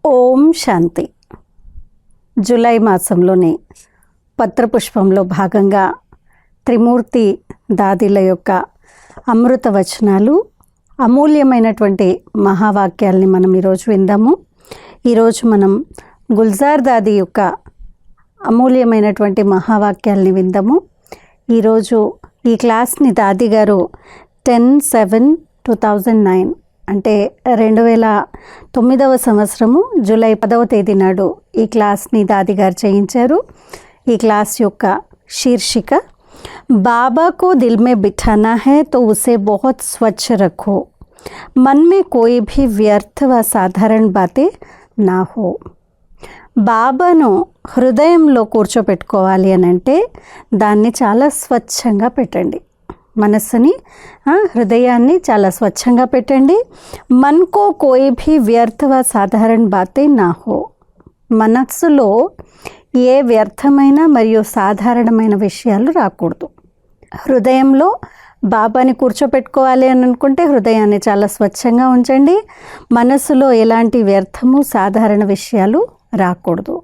ఓం శాంతి. July మాసంలోని పత్రపుష్పంలో భాగంగా త్రిమూర్తి దాదీల యొక్క అమృత వచనాలు, అమూల్యమైనటువంటి మహావాక్యాల్ని మనం ఈరోజు విందాము. ఈరోజు మనం గుల్జార్ దాదీ యొక్క అమూల్యమైనటువంటి మహావాక్యాల్ని విందాము. ఈరోజు ఈ క్లాస్ని దాదీ గారు 10/7/2009 అంటే 2009వ సంవత్సరము జూలై 10వ తేదీ నాడు ఈ క్లాస్ని దాదీ గారు చేయించారు. ఈ క్లాస్ యొక్క శీర్షిక బాబా को दिल में बिठाना है तो उसे बहुत स्वच्छ रखो, मन में कोई भी व्यर्थ व साधारण बातें ना हो. బాబాను హృదయంలో కూర్చోపెట్టుకోవాలి అని అంటే దాన్ని చాలా స్వచ్ఛంగా పెట్టండి. మనస్సుని, హృదయాన్ని చాలా స్వచ్ఛంగా పెట్టండి. మన్కో కోయి భీ వ్యర్థ వ సాధారణ బాతే నా హో. మనస్సులో ఏ వ్యర్థమైన మరియు సాధారణమైన విషయాలు రాకూడదు. హృదయంలో బాబాని కూర్చోపెట్టుకోవాలి అని అనుకుంటే హృదయాన్ని చాలా స్వచ్ఛంగా ఉంచండి. మనస్సులో ఎలాంటి వ్యర్థము సాధారణ విషయాలు రాకూడదు.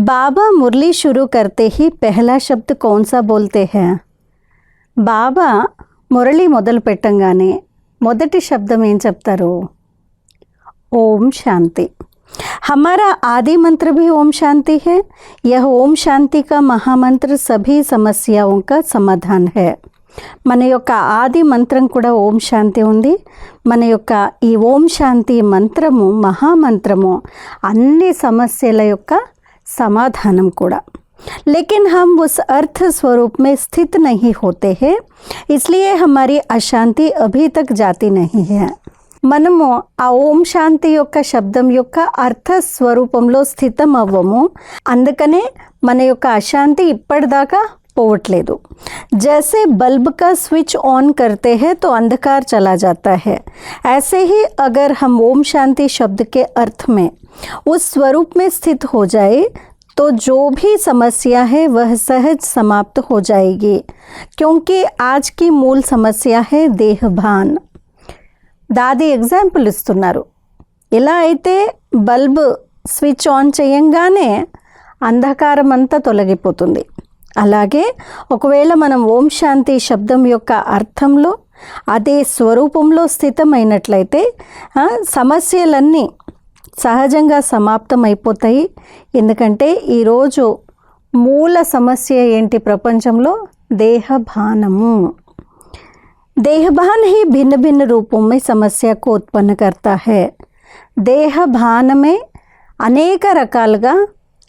బాబా మురళీ షురూ కర్తే హీ పెహలా శబ్ద్ కౌన్సా బోల్తే హై. బాబా మురళి మొదలు పెట్టంగానే మొదటి శబ్దం ఏం చెప్తారు? ఓం శాంతి. हमारा आदि मंत्र भी ओम शांति है. यह ओम शांति का महामंत्र सभी समस्याओं का समाधान है. మన యొక్క ఆది మంత్రం కూడా ఓం శాంతి ఉంది. మన యొక్క ఈ ఓం శాంతి మంత్రము మహామంత్రము అన్ని సమస్యల యొక్క సమాధానం కూడా. लेकिन हम उस अर्थ स्वरूप में स्थित नहीं होते हैं, इसलिए हमारी अशांति अभी तक जाती नहीं है. మనము ఆ ఓం శాంతి యొక్క శబ్దం యొక్క అర్థ స్వరూపంలో స్థితం అవ్వము. అందుకనే మన యొక్క అశాంతి ఇప్పటిదాకా పోవట్లేదు. जैसे बल्ब का स्विच ऑन करते हैं तो अंधकार चला जाता है, ऐसे ही अगर हम ओम शांति शब्द के अर्थ में उस स्वरूप में स्थित हो जाए तो जो भी समस्या है वह सहज समाप्त हो जाएगी, क्योंकि आज की मूल समस्या है देहभान. దాది ఎగ్జాంపుల్ ఇస్తున్నారు. ఎలా అయితే బల్బ్ స్విచ్ ఆన్ చేయంగానే అంధకారం అంతా తొలగిపోతుంది, అలాగే ఒకవేళ మనం ఓం శాంతి శబ్దం యొక్క అర్థంలో అదే స్వరూపంలో స్థితమైనట్లయితే సమస్యలన్నీ సహజంగా సమాప్తమైపోతాయి. ఎందుకంటే ఈరోజు మూల సమస్య ఏంటి ప్రపంచంలో? దేహభానము. देहभान ही भिन्न भिन्न रूपों में समस्या को उत्पन्न करता है. దేహభానమే అనేక రకాలుగా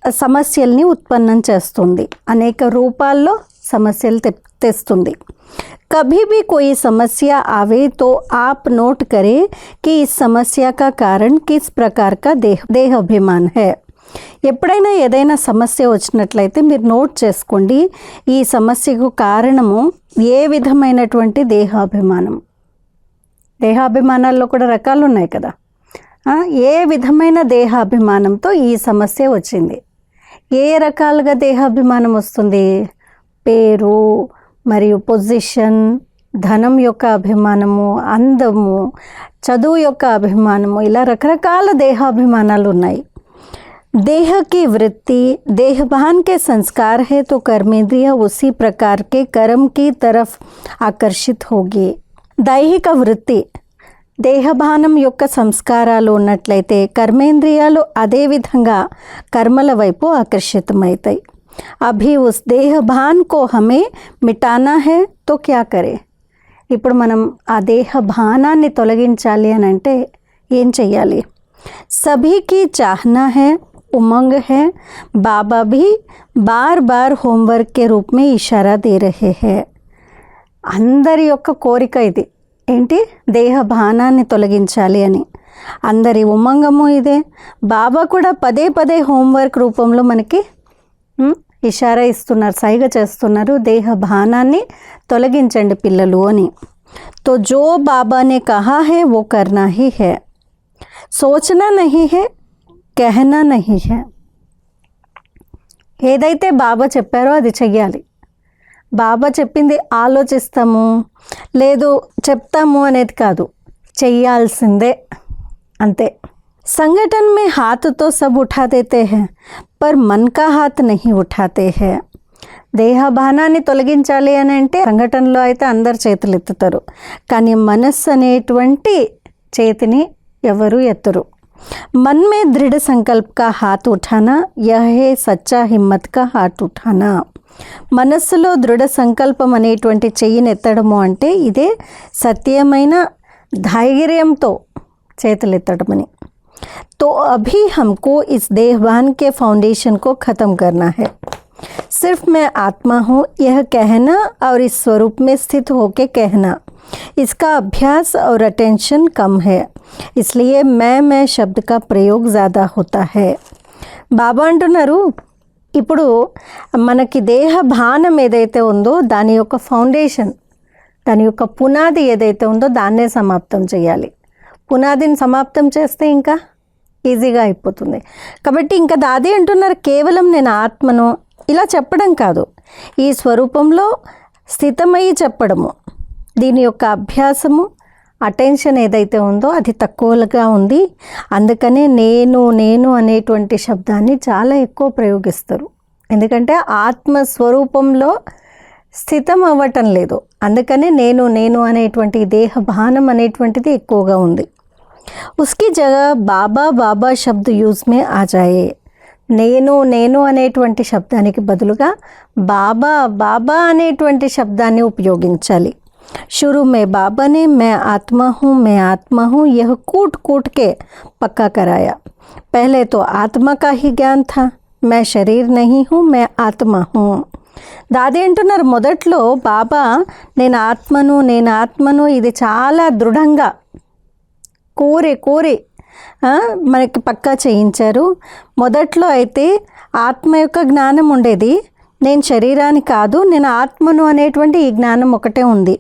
సమస్యల్ని ఉత్పన్నం చేస్తుంది, అనేక రూపాల్లో సమస్యలు తెస్తుంది. कभी भी कोई समस्या आवे तो आप नोट करें कि इस समस्या का कारण किस प्रकार का देह अभिमान है. ఎప్పుడైనా ఏదైనా సమస్య వచ్చినట్లయితే మీరు నోట్ చేసుకోండి, ఈ సమస్యకు కారణము ఏ విధమైనటువంటి దేహాభిమానం. దేహాభిమానాల్లో కూడా రకాలు ఉన్నాయి కదా. ఏ విధమైన దేహాభిమానంతో ఈ సమస్య వచ్చింది? ఏ రకాలుగా దేహాభిమానం వస్తుంది? పేరు మరియు పొజిషన్, ధనం యొక్క అభిమానము, అందము, చదువు యొక్క అభిమానము, ఇలా రకరకాల దేహాభిమానాలు ఉన్నాయి. देह की वृत्ति देहभान के संस्कार है तो कर्मेंद्रिय उसी प्रकार के कर्म की तरफ आकर्षित होगी. దైహిక వృత్తి దేహభానం యొక్క సంస్కారాలు ఉన్నట్లయితే కర్మేంద్రియాలు అదే విధంగా కర్మల వైపు ఆకర్షితమవుతాయి. అభి ఉస్ దేహభాన్ కో హమే మిటానా హై తో క్యా కరే. ఇప్పుడు మనం ఆ దేహభానాన్ని తొలగించాలి అని అంటే ఏం చెయ్యాలి? సభీకి చాహనా హై, उमंग है. बाबा भी बार बार होमवर्क के रूप में इशारा दे रहे हैं. అందరి యొక్క కోరిక ఇది ఏంటి? దేహభానాన్ని తొలగించాలి అని. అందరి ఉమంగము ఇదే. బాబా కూడా పదే పదే హోంవర్క్ రూపంలో మనకి ఇషారా ఇస్తున్నారు, సైగ చేస్తున్నారు, దేహభానాన్ని తొలగించండి పిల్లలు అని. तो जो बाबा ने कहा है वो करना ही है, सोचना नहीं है, कहना नहीं है. ఏదైతే బాబా చెప్పారో అది చెయ్యాలి. బాబా చెప్పింది ఆలోచిస్తాము లేదు చెప్తాము అనేది కాదు, చెయ్యాల్సిందే అంతే. संगठन में हाथ तो सब उठा देते हैं पर मन का हाथ नहीं उठाते हैं. దేహభానాన్ని తొలగించాలి అని అంటే సంఘటనలో అయితే అందరు చేతులు ఎత్తుతారు, కానీ మనస్సు అనేటువంటి చేతిని ఎవరు ఎత్తరు. मन में दृढ़ संकल्प का हाथ उठाना यह है सच्चा हिम्मत का हाथ उठाना. మనస్సులో దృఢ సంకల్పం అనేటువంటి చెయ్యిని ఎత్తడము అంటే ఇదే సత్యమైన ధైర్యంతో చేతులెత్తడమని. तो अभी हमको इस देहभान के फाउंडेशन को ख़त्म करना है. सिर्फ मैं आत्मा हूँ यह कहना और इस स्वरूप में स्थित होके कहना, इसका अभ्यास और अटेंशन कम है, इसलिए मैं शब्द का प्रयोग ज़्यादा होता है. బాబా అంటున్నారు, ఇప్పుడు మనకి దేహ భానం ఏదైతే ఉందో దాని యొక్క ఫౌండేషన్, దాని యొక్క పునాది ఏదైతే ఉందో దాన్నే సమాప్తం చేయాలి. పునాదిని సమాప్తం చేస్తే ఇంకా ఈజీగా అయిపోతుంది. కాబట్టి ఇంకా దాది అంటున్నారు, కేవలం నేను ఆత్మను ఇలా చెప్పడం కాదు, ఈ స్వరూపంలో స్థితమై చెప్పడము. దీని యొక్క అభ్యాసము అటెన్షన్ ఏదైతే ఉందో అది తక్కువగా ఉంది. అందుకనే నేను నేను అనేటువంటి శబ్దాన్ని చాలా ఎక్కువ ప్రయోగిస్తారు. ఎందుకంటే ఆత్మస్వరూపంలో స్థితం అవ్వటం లేదు. అందుకనే నేను నేను అనేటువంటి దేహ భానం అనేటువంటిది ఎక్కువగా ఉంది. उसकी जगह బాబా బాబా శబ్ద యూజ్ మే ఆ జాయే. నేను నేను అనేటువంటి శబ్దానికి బదులుగా బాబా బాబా అనేటువంటి శబ్దాన్ని ఉపయోగించాలి. शुरू में बाबा ने मैं आत्मा हूँ यह कूट कूट के पक्का कराया. पहले तो आत्मा का ही ज्ञान था, मैं शरीर नहीं हूँ, मैं आत्मा हूँ. దాది అంటున్నారు, మొదట్లో బాబా నేను ఆత్మను ఇది చాలా దృఢంగా కోరి మనకి పక్కా చేయించారు. మొదట్లో అయితే ఆత్మ యొక్క జ్ఞానం ఉండేది, నేను శరీరాన్ని కాదు నేను ఆత్మను అనేటువంటి ఈ జ్ఞానం ఒకటే ఉంది.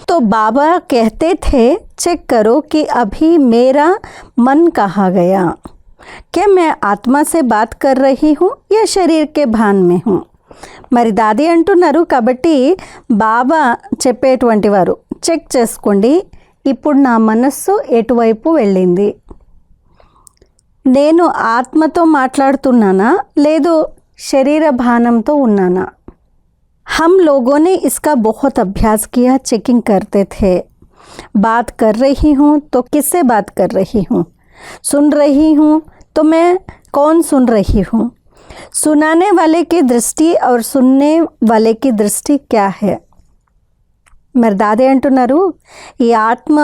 तो बाबा कहते थे चेक करो कि अभी मेरा मन कहाँ गया, क्या मैं आत्मा से बात कर रही हूँ या शरीर के भान में हूँ. మరి దాది అంటున్నారు, కాబట్టి బాబా చెప్పేటువంటి వారు చెక్ చేసుకోండి, ఇప్పుడు నా మనస్సు ఎటువైపు వెళ్ళింది, నేను ఆత్మతో మాట్లాడుతున్నానా లేదు శరీర భానంతో ఉన్నానా. हम लोगों ने इसका बहुत अभ्यास किया, चेकिंग करते थे. बात कर रही हूँ तो किससे बात कर रही हूँ, सुन रही हूँ तो मैं कौन सुन रही हूँ, सुनाने वाले की दृष्टि और सुनने वाले की दृष्टि क्या है. మరి దాదే అంటున్నారు, ఈ ఆత్మ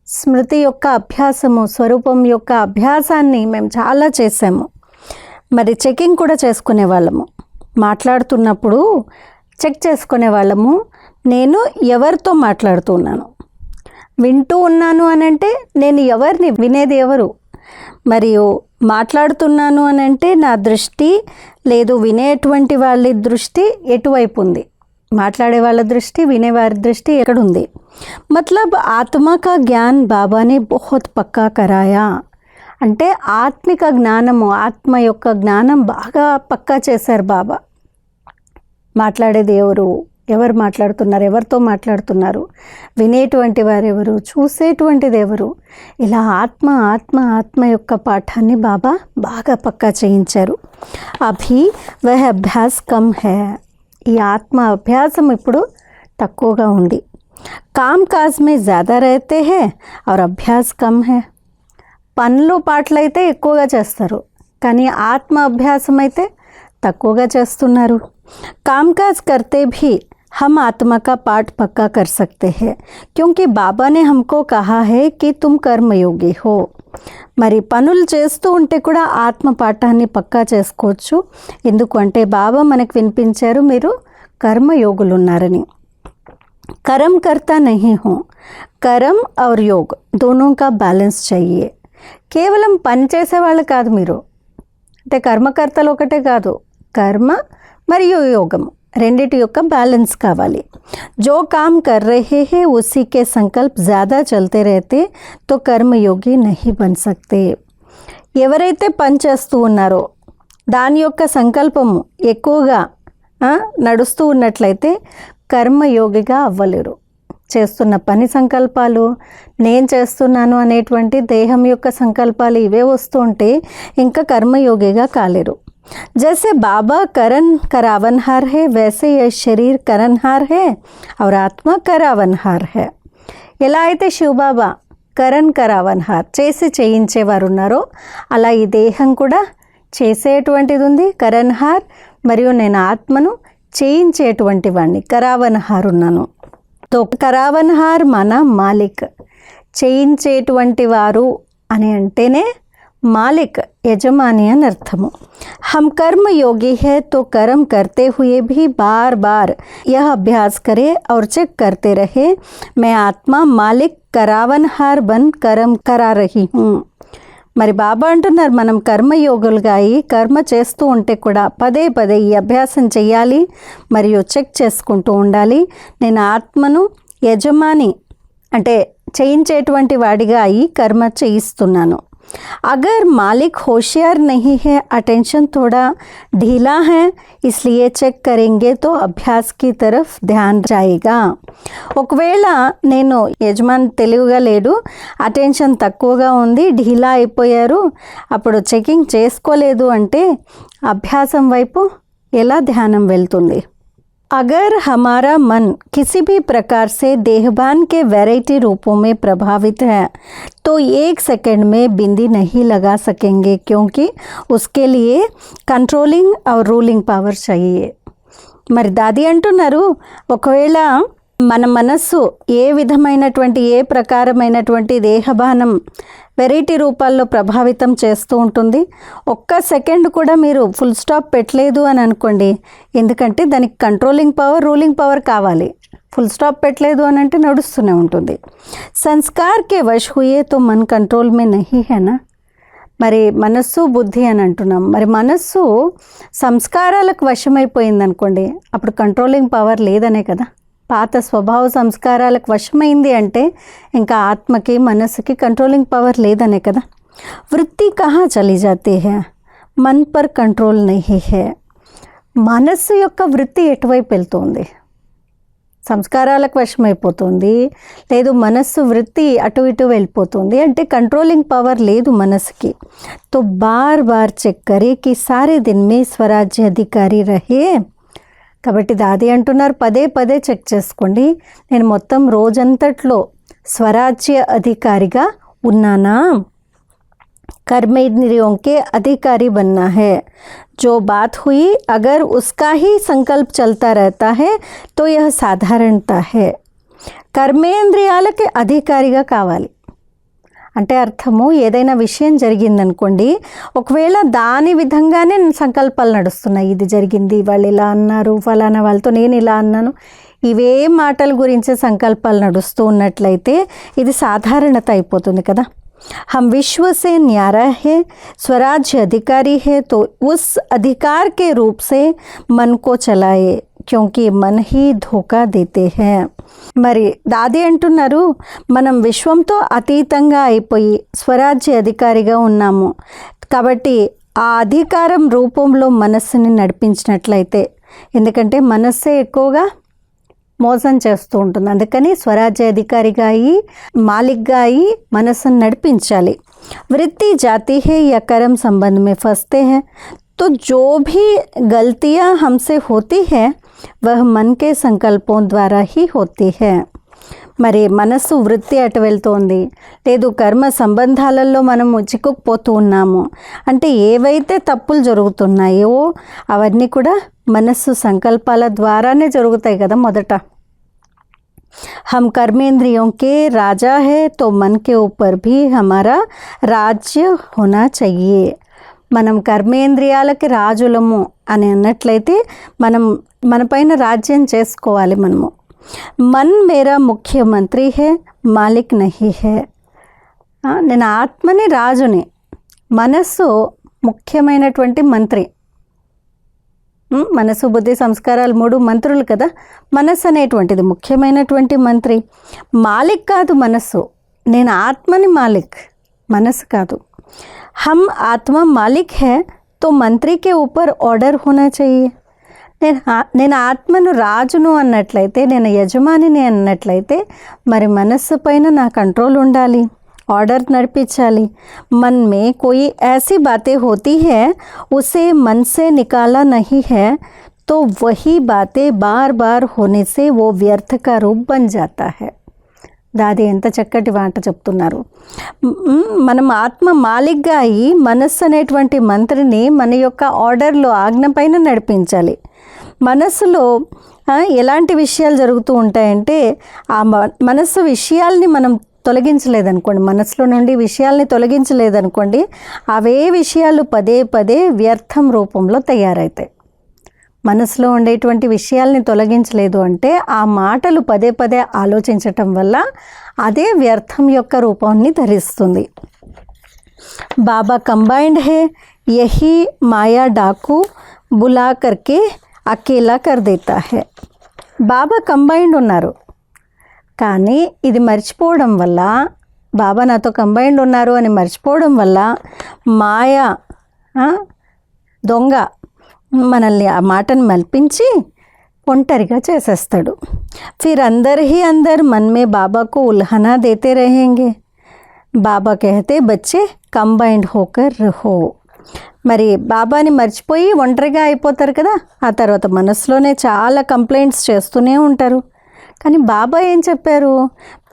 స్మృతి యొక్క అభ్యాసము, స్వరూపం యొక్క అభ్యాసాన్ని మేము చాలా చేసాము. మరి చెకింగ్ కూడా చేసుకునే వాళ్ళము, మాట్లాడుతున్నప్పుడు చెక్ చేసుకునే వాళ్ళము, నేను ఎవరితో మాట్లాడుతున్నాను, వింటూ ఉన్నాను అనంటే నేను ఎవరిని, వినేది ఎవరు, మరియు మాట్లాడుతున్నాను అనంటే నా దృష్టి లేదు వినేటువంటి వాళ్ళ దృష్టి ఎటువైపు ఉంది, మాట్లాడే వాళ్ళ దృష్టి వినేవారి దృష్టి ఎక్కడుంది. మతలబ్ ఆత్మ కా జ్ఞాన్ బాబానే బహుత్ పక్కా కరాయా. అంటే ఆత్మిక జ్ఞానము, ఆత్మ యొక్క జ్ఞానం బాగా పక్కా చేశారు బాబా. మాట్లాడేది ఎవరు మాట్లాడుతున్నారు, ఎవరితో మాట్లాడుతున్నారు, వినేటువంటి వారు ఎవరు, చూసేటువంటిది ఎవరు, ఇలా ఆత్మ ఆత్మ ఆత్మ యొక్క పాఠాన్ని బాబా బాగా పక్కా చేయించారు. అభి వహ అభ్యాస్ కమ్ హై. ఈ ఆత్మ అభ్యాసం ఇప్పుడు తక్కువగా ఉంది. కామ్ కాజ్ మే జ్యాదా రహతే హై और అభ్యాస్ కమ్ హై. పనులు పాటలు అయితే ఎక్కువగా చేస్తారు, కానీ ఆత్మ అభ్యాసం అయితే తక్కువగా చేస్తున్నారు. कामकाज करते भी हम आत्मा का पाठ पक्का कर सकते हैं, क्योंकि बाबा ने हमको कहा है कि तुम कर्मयोगी हो. మరి పనులు చేస్తూ ఉంటే కూడా ఆత్మ పాఠాన్ని పక్కా చేసుకోవచ్చు. ఎందుకంటే బాబా మనకు వినిపించారు, మీరు కర్మయోగులు ఉన్నారని. कर्म करता नहीं हूँ, कर्म और योग दोनों का बैलेंस चाहिए. కేవలం పని చేసేవాళ్ళు కాదు మీరు, అంటే కర్మకర్తలు ఒకటే కాదు, కర్మ మరియు యోగం రెండిటి యొక్క బ్యాలెన్స్ కావాలి. जो काम कर रहे हैं उसी के संकल्प ज़्यादा चलते रहते तो कर्मयोगी नहीं बन सकते. ఎవరైతే పని చేస్తూ ఉన్నారో దాని యొక్క సంకల్పము ఎక్కువగా నడుస్తూ ఉన్నట్లయితే కర్మయోగిగా అవ్వలేరు. చేస్తున్న పని సంకల్పాలు, నేను చేస్తున్నాను అనేటువంటి దేహం యొక్క సంకల్పాలు ఇవే వస్తూ ఉంటే ఇంకా కర్మయోగిగా కాలేరు. जैसे बाबा करण करावनहार है, वैसे यह शरीर करणहार है और आत्मा करावनहार है. ఎలా అయితే శివబాబా కరణ్ కరావన్హార్ చేసి చేయించేవారు ఉన్నారో అలా ఈ దేహం కూడా చేసేటువంటిది ఉంది కరణ్హార్, మరియు నేను ఆత్మను చేయించేటువంటి వాడిని కరావన్హార్ ఉన్నాను. తో కరావన్హార్ మన మాలిక్, చేయించేటువంటి వారు అని అంటేనే मालिक यजमानी అని అర్థము. हम कर्म योगी है तो कर्म करते हुए भी बार बार यह अभ्यास करे और चेक करते रहे, मैं आत्मा मालिक करावनहार बन कर्म करा रही हूँ. మరి బాబా అంటున్నారు మనం కర్మయోగులుగా అయి కర్మ చేస్తూ ఉంటే కూడా పదే పదే ఈ అభ్యాసం చేయాలి మరియు చెక్ చేసుకుంటూ ఉండాలి. నేను ఆత్మను యజమాని అంటే చేయించేటువంటి వాడిగా అయి కర్మ చేయిస్తున్నాను. अगर मालिक होशियार नहीं है, अटेंशन थोड़ा ढीला है, इसलिए चेक करेंगे तो अभ्यास की तरफ ध्यान जाएगा. ఒకవేళ నేను యజమాని తెలివిగా లేడు, అటెన్షన్ తక్కువగా ఉంది, ఢీలా అయిపోయారు, అప్పుడు చెకింగ్ చేసుకోలేదు అంటే అభ్యాసం వైపు ఎలా ధ్యానం వెళ్తుంది. अगर हमारा मन किसी भी प्रकार से देहभान के वैरायटी रूपों में प्रभावित है तो 1 सेकंड में बिंदी नहीं लगा सकेंगे, क्योंकि उसके लिए कंट्रोलिंग और रूलिंग पावर चाहिए. మరి దాది అంటున్నారు ఒకవేళ మన మనస్సు ఏ విధమైనటువంటి ఏ ప్రకారమైనటువంటి దేహభానం వెరైటీ రూపాల్లో ప్రభావితం చేస్తూ ఉంటుంది. ఒక్క సెకండ్ కూడా మీరు ఫుల్ స్టాప్ పెట్టలేదు అని అనుకోండి, ఎందుకంటే దానికి కంట్రోలింగ్ పవర్ రూలింగ్ పవర్ కావాలి. ఫుల్ స్టాప్ పెట్టలేదు అని అంటే నడుస్తూనే ఉంటుంది. సంస్కార్కే వశ్ హుయే తో మన్ కంట్రోల్ మే నహీ హేనా. మరి మనస్సు బుద్ధి అని అంటున్నాం, మరి మనస్సు సంస్కారాలకు వశమైపోయింది అనుకోండి, అప్పుడు కంట్రోలింగ్ పవర్ లేదనే కదా. పాత స్వభావ సంస్కారాలకు వశమైంది అంటే ఇంకా ఆత్మకి మనస్సుకి కంట్రోలింగ్ పవర్ లేదనే కదా. వృత్తి కహా చలి జాతీ హై, మన్ పర్ కంట్రోల్ నహీ హై. మనస్సు యొక్క వృత్తి ఎటువైపు వెళ్తుంది, సంస్కారాలకు వశమైపోతుంది, లేదు మనస్సు వృత్తి అటు ఇటు వెళ్ళిపోతుంది అంటే కంట్రోలింగ్ పవర్ లేదు మనసుకి. తో బార్ బార్ చెక్ కరే కి సారే దిన్ మే స్వరాజ్య అధికారి రహే. కాబట్టి దాది అంటున్నారు పదే పదే చెక్ చేసుకోండి, నేను మొత్తం రోజంతట్లో స్వరాజ్య అధికారిగా ఉన్నానా. कर्मेंद्रियों के अधिकारी बनना है. जो बात हुई अगर उसका ही संकल्प चलता रहता है तो यह साधारणता है. కర్మేంద్రియాలకి అధికారిగా కావాలి అంటే అర్థము ఏదైనా విషయం జరిగిందనుకోండి, ఒకవేళ దాని విధంగానే సంకల్పాలు నడుస్తున్నాయి, ఇది జరిగింది, వాళ్ళు ఇలా అన్నారు, ఫలానా వాళ్ళతో నేను ఇలా అన్నాను, ఇవే మాటల గురించి సంకల్పాలు నడుస్తూ ఉన్నట్లయితే ఇది సాధారణత అయిపోతుంది కదా. हम विश्व से न्यारा है, स्वराज्य अधिकारी है, तो उस अधिकार के रूप से मन को चलाए, क्योंकि मन ही धोखा देते हैं. మరి దాది అంటున్నారు మనం విశ్వంతో అతీతంగా అయిపోయి స్వరాజ్య అధికారిగా ఉన్నాము కాబట్టి ఆ అధికారం రూపంలో మనస్సుని నడిపించినట్లయితే, ఎందుకంటే మనస్సే ఎక్కువగా మోసం చేస్తూ ఉంటుంది, అందుకని స్వరాజ్య అధికారిగా అయ్యి మాలిక్గా అయ్యి మనస్సును నడిపించాలి. వృత్తి జాతి హే యా కర్మ సంబంధ మే ఫస్తే హై, तो जो भी गलतियां हमसे होती है वह मन के संकल्पों द्वारा ही होती है. మరి మనస్సు వృత్తి అటు వెళ్తోంది, లేదు కర్మ సంబంధాలలో మనము చిక్కుకుపోతూ ఉన్నాము అంటే ఏవైతే తప్పులు జరుగుతున్నాయో అవన్నీ కూడా మనస్సు సంకల్పాల ద్వారానే జరుగుతాయి కదా. మొదట हम कर्मेंद्रियों के राजा है तो मन के ऊपर भी हमारा राज्य होना चाहिए. మనం కర్మేంద్రియాలకి రాజులము అని అన్నట్లయితే మనం మన పైన రాజ్యం చేసుకోవాలి. మనము मन मेरा मुख्यमंत्री है, मालिक नहीं है. నేను ఆత్మని రాజుని, మనస్సు ముఖ్యమైనటువంటి మంత్రి. మనసు బుద్ధి సంస్కారాలు 3 మంత్రులు కదా. మనస్సు అనేటువంటిది ముఖ్యమైనటువంటి మంత్రి, మాలిక్ కాదు మనస్సు. నేను ఆత్మని మాలిక్, మనస్సు కాదు. हम आत्मा मालिक है तो मंत्री के ऊपर ऑर्डर होना चाहिए. నేను ఆత్మను రాజును అన్నట్లయితే, నేను యజమానిని అన్నట్లయితే, మరి మనస్సు పైన నా కంట్రోల్ ఉండాలి, ऑर्डर नड़पिंचाली। मन में कोई ऐसी बातें होती है उसे मन से निकाला नहीं है तो वही बातें बार बार होने से वो व्यर्थ का रूप बन जाता है। దాది ఎంత చక్కటి మాట చెప్తున్నారు. మనం ఆత్మ మాలిక్గా అయి మనస్సు అనేటువంటి మంత్రిని మన యొక్క ఆర్డర్లో ఆజ్ఞ పైన నడిపించాలి. మనస్సులో ఎలాంటి విషయాలు జరుగుతూ ఉంటాయంటే, ఆ మనస్సు విషయాల్ని మనం తొలగించలేదనుకోండి, మనసులో నుండి విషయాల్ని తొలగించలేదనుకోండి, అవే విషయాలు పదే పదే వ్యర్థం రూపంలో తయారవుతాయి. మనసులో ఉండేటువంటి విషయాల్ని తొలగించలేదు అంటే, ఆ మాటలు పదే పదే ఆలోచించటం వల్ల అదే వ్యర్థం యొక్క రూపాన్ని ధరిస్తుంది. బాబా కంబైన్డ్ హే, యహీ మాయా డాకు బులా కర్కే అకేలా కర్ దేతా హే. బాబా కంబైన్డ్ ఉన్నారు, కానీ ఇది మర్చిపోవడం వల్ల, బాబా నాతో కంబైన్డ్ ఉన్నారు అని మర్చిపోవడం వల్ల మాయా దొంగ మనల్ని ఆ మాటను మల్పించి ఒంటరిగా చేసేస్తాడు. ఫిర్ అందర్ హీ అందర్ మన్ మే బాబాకు ఉల్హనా దేతే రహేంగే. బాబా कहते బచ్చే కంబైన్డ్ హోకర్ రహో. మరి బాబాని మర్చిపోయి ఒంటరిగా అయిపోతారు కదా, ఆ తర్వాత మనసులోనే చాలా కంప్లైంట్స్ చేస్తూనే ఉంటారు. కానీ బాబా ఏం చెప్పారు?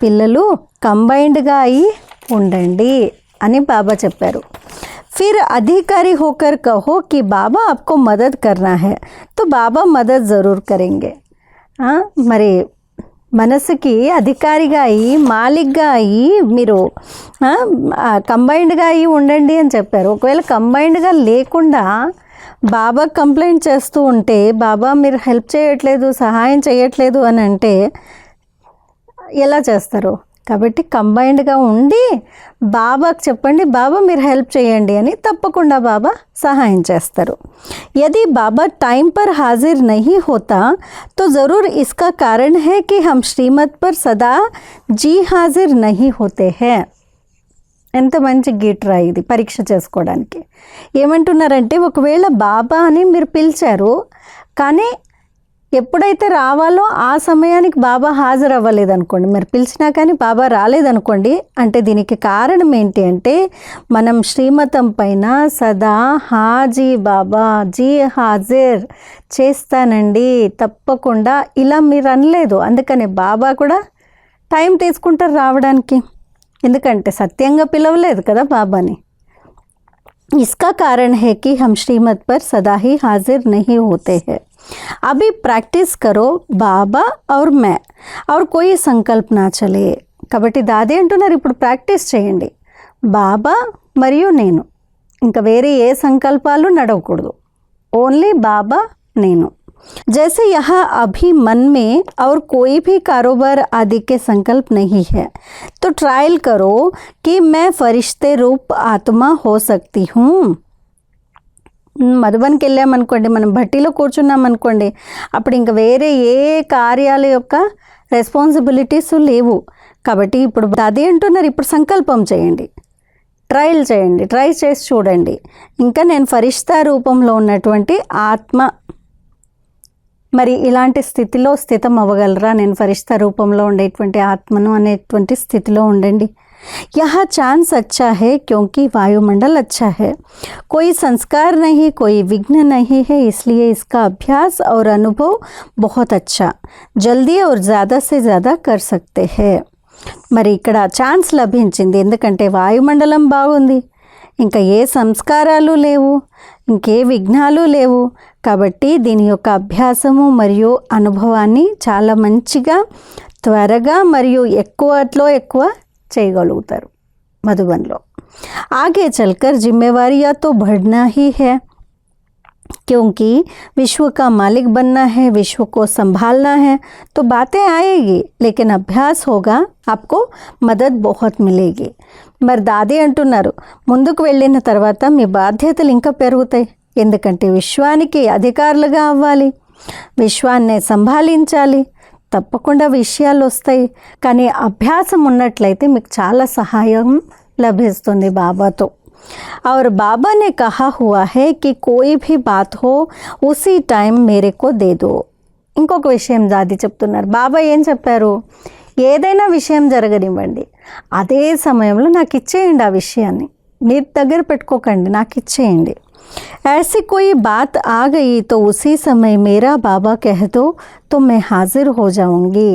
పిల్లలు కంబైన్డ్గా అయి ఉండండి అని బాబా చెప్పారు. फिर अधिकारी होकर कहो कि बाबा आपको मदद करना है तो बाबा मदद ज़रूर करेंगे. మరి మనసుకి అధికారిగా అయ్యి మాలిక్గా అయ్యి మీరు కంబైన్డ్గా అయ్యి ఉండండి అని చెప్పారు. ఒకవేళ కంబైన్డ్గా లేకుండా బాబా కంప్లైంట్ చేస్తూ ఉంటే, బాబా మీరు హెల్ప్ చేయట్లేదు, సహాయం చేయట్లేదు అని అంటే ఎలా చేస్తారు? కాబట్టి కంబైన్డ్గా ఉండి బాబాకు చెప్పండి, బాబా మీరు హెల్ప్ చేయండి అని, తప్పకుండా బాబా సహాయం చేస్తారు. यदि बाबा टाइम पर हाजिर नहीं होता तो ज़रूर इसका कारण है कि हम श्रीमत पर सदा जी हाजिर नहीं होते हैं. ఎంత మంచి గీట్రా ఇది పరీక్ష చేసుకోవడానికి. ఏమంటున్నారంటే, ఒకవేళ బాబా అని మీరు పిలిచారు, కానీ ఎప్పుడైతే రావాలో ఆ సమయానికి బాబా హాజరు అవ్వలేదనుకోండి, మరి పిలిచినా కానీ బాబా రాలేదనుకోండి, అంటే దీనికి కారణం ఏంటి అంటే, మనం శ్రీమతం పైన సదా హాజీ బాబా జీ హాజిర్ చేస్తానండి తప్పకుండా ఇలా మీరు అనలేదు. అందుకని బాబా కూడా టైం తీసుకుంటారు రావడానికి, ఎందుకంటే సత్యంగా పిలవలేదు కదా బాబాని. इसका कारण है कि हम श्रीमत पर सदा ही हाजिर नहीं होते हैं. अभी प्रैक्टिस करो बाबा और मैं और कोई संकल्प ना चले. కాబట్టి దాది అంటున్నారు, ఇప్పుడు ప్రాక్టీస్ చేయండి, బాబా మరియు నేను, ఇంకా వేరే ఏ సంకల్పాలు నడవకూడదు, ఓన్లీ బాబా నేను. जैसे यहाँ अभी मन में और कोई भी कारोबार आदि के संकल्प नहीं है तो ट्रायल करो कि मैं फरिश्ते रूप आत्मा हो सकती हूँ. మధుబన్కి వెళ్ళామనుకోండి, మనం భట్టీలో కూర్చున్నామనుకోండి, అప్పుడు ఇంకా వేరే ఏ కార్యాల యొక్క రెస్పాన్సిబిలిటీస్ లేవు. కాబట్టి ఇప్పుడు అదే అంటున్నారు, ఇప్పుడు సంకల్పం చేయండి, ట్రయల్ చేయండి, ట్రై చేసి చూడండి, ఇంకా నేను ఫరిష్తా రూపంలో ఉన్నటువంటి ఆత్మ, మరి ఇలాంటి స్థితిలో స్థితం అవ్వగలరా? నేను ఫరిష్తా రూపంలో ఉండేటువంటి ఆత్మను అనేటువంటి స్థితిలో ఉండండి. यहाँ चांस अच्छा है क्योंकि वायुमंडल अच्छा है, कोई संस्कार नहीं, कोई विघ्न नहीं है, इसलिए इसका अभ्यास और अनुभव बहुत अच्छा, जल्दी और ज़्यादा से ज़्यादा कर सकते हैं. మరి ఇక్కడ ఛాన్స్ లభించింది, ఎందుకంటే వాయుమండలం బాగుంది, ఇంకా ఏ సంస్కారాలు లేవు, ఇంకే విఘ్నాలు లేవు. కాబట్టి దీని యొక్క అభ్యాసము మరియు అనుభవాన్ని చాలా మంచిగా, త్వరగా మరియు ఎక్కువలో ఎక్కువ చేయగలుగుతారు మధుబన్లో. ఆగే చల్కర్ జిమ్మేవారియా తో बढ़ना ही है क्योंकि विश्व का मालिक बनना है, विश्व को संभालना है, तो बातें आएगी लेकिन अभ्यास होगा, आपको मदद बहुत मिलेगी. మరి దాది అంటున్నారు, ముందుకు వెళ్ళిన తర్వాత మీ బాధ్యతలు ఇంకా పెరుగుతాయి, ఎందుకంటే విశ్వానికి అధికారులుగా అవ్వాలి, విశ్వాన్ని సంభాళించాలి, తప్పకుండా విషయాలు వస్తాయి. కానీ అభ్యాసం ఉన్నట్లయితే మీకు చాలా సహాయం లభిస్తుంది బాబాతో. और बाबा ने कहा हुआ है कि कोई भी बात हो उसी टाइम मेरे को दे दो. ఇంకొక విషయం దాది చెప్తున్నారు. బాబా ఏం చెప్పారు? ఏదైనా విషయం జరగనివ్వండి, అదే సమయంలో నాకు ఇచ్చేయండి, ఆ విషయాన్ని మీరు దగ్గర పెట్టుకోకండి, నాకు ఇచ్చేయండి. ऐसी कोई बात आ गई तो उसी समय मेरा बाबा कह दो तो मैं हाजिर हो जाऊंगी.